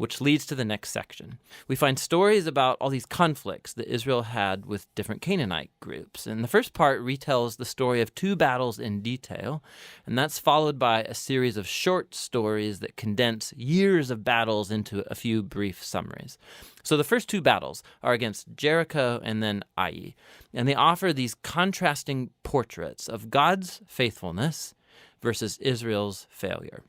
which leads to the next section. We find stories about all these conflicts that Israel had with different Canaanite groups. And the first part retells the story of 2 battles in detail, and that's followed by a series of short stories that condense years of battles into a few brief summaries. So the first 2 battles are against Jericho and then Ai, and they offer these contrasting portraits of God's faithfulness versus Israel's failure.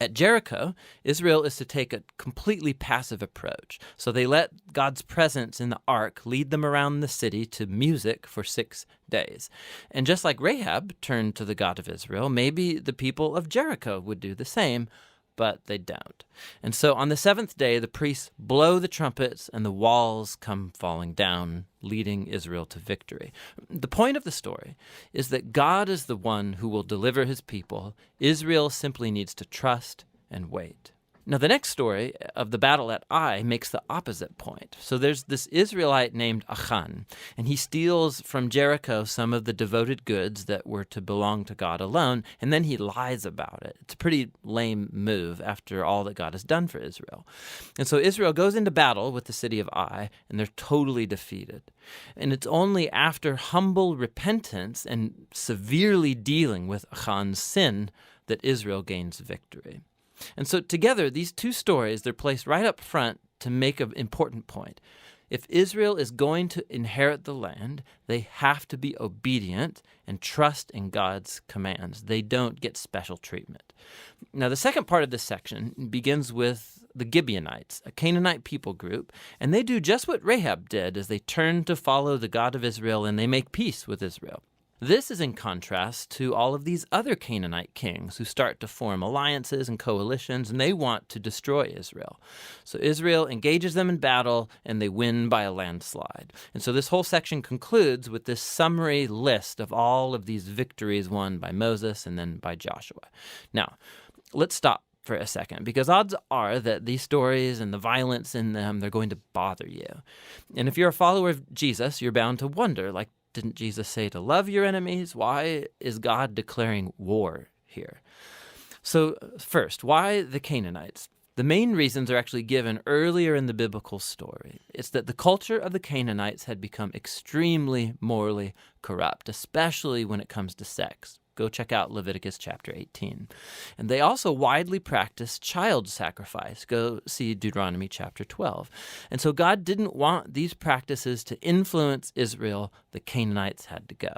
At Jericho, Israel is to take a completely passive approach. So they let God's presence in the ark lead them around the city to music for 6 days. And just like Rahab turned to the God of Israel, maybe the people of Jericho would do the same, but they don't. And so on the 7th day, the priests blow the trumpets and the walls come falling down, leading Israel to victory. The point of the story is that God is the one who will deliver his people. Israel simply needs to trust and wait. Now, the next story of the battle at Ai makes the opposite point. So there's this Israelite named Achan, and he steals from Jericho some of the devoted goods that were to belong to God alone, and then he lies about it. It's a pretty lame move after all that God has done for Israel. And so Israel goes into battle with the city of Ai, and they're totally defeated. And it's only after humble repentance and severely dealing with Achan's sin that Israel gains victory. And so together, these 2 stories, they're placed right up front to make an important point. If Israel is going to inherit the land, they have to be obedient and trust in God's commands. They don't get special treatment. Now, the second part of this section begins with the Gibeonites, a Canaanite people group, and they do just what Rahab did as they turn to follow the God of Israel and they make peace with Israel. This is in contrast to all of these other Canaanite kings who start to form alliances and coalitions, and they want to destroy Israel. So Israel engages them in battle, and they win by a landslide. And so this whole section concludes with this summary list of all of these victories won by Moses and then by Joshua. Now, let's stop for a second, because odds are that these stories and the violence in them, they're going to bother you. And if you're a follower of Jesus, you're bound to wonder, didn't Jesus say to love your enemies? Why is God declaring war here? So first, why the Canaanites? The main reasons are actually given earlier in the biblical story. It's that the culture of the Canaanites had become extremely morally corrupt, especially when it comes to sex. Go check out Leviticus chapter 18. And they also widely practiced child sacrifice. Go see Deuteronomy chapter 12. And so God didn't want these practices to influence Israel. The Canaanites had to go.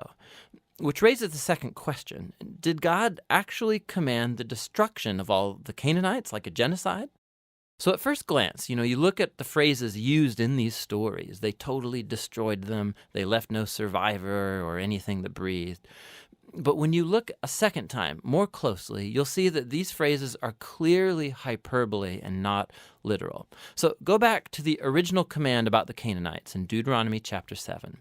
Which raises the second question. Did God actually command the destruction of all the Canaanites, like a genocide? So at first glance, you look at the phrases used in these stories. They totally destroyed them. They left no survivor or anything that breathed. But when you look a second time more closely, you'll see that these phrases are clearly hyperbole and not literal. So go back to the original command about the Canaanites in Deuteronomy chapter 7.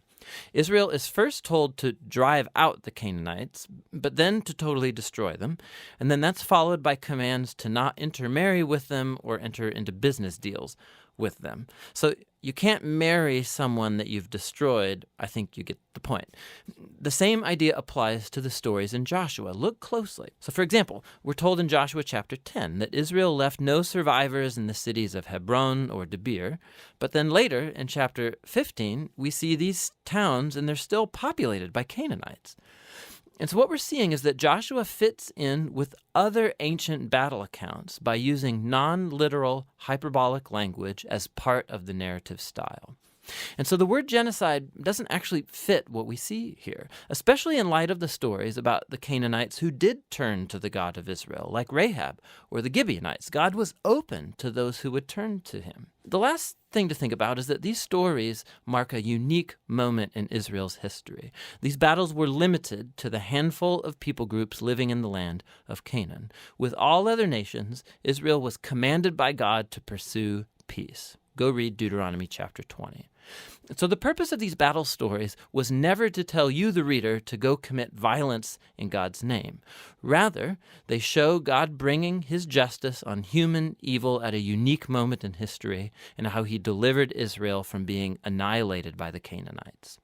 Israel is first told to drive out the Canaanites, but then to totally destroy them. And then that's followed by commands to not intermarry with them or enter into business deals with them. So you can't marry someone that you've destroyed. I think you get the point. The same idea applies to the stories in Joshua. Look closely. So for example, we're told in Joshua chapter 10 that Israel left no survivors in the cities of Hebron or Debir. But then later in chapter 15, we see these towns and they're still populated by Canaanites. And so what we're seeing is that Joshua fits in with other ancient battle accounts by using non-literal hyperbolic language as part of the narrative style. And so the word genocide doesn't actually fit what we see here, especially in light of the stories about the Canaanites who did turn to the God of Israel, like Rahab or the Gibeonites. God was open to those who would turn to him. The last thing to think about is that these stories mark a unique moment in Israel's history. These battles were limited to the handful of people groups living in the land of Canaan. With all other nations, Israel was commanded by God to pursue peace. Go read Deuteronomy chapter 20. So the purpose of these battle stories was never to tell you, the reader, to go commit violence in God's name. Rather, they show God bringing his justice on human evil at a unique moment in history and how he delivered Israel from being annihilated by the Canaanites.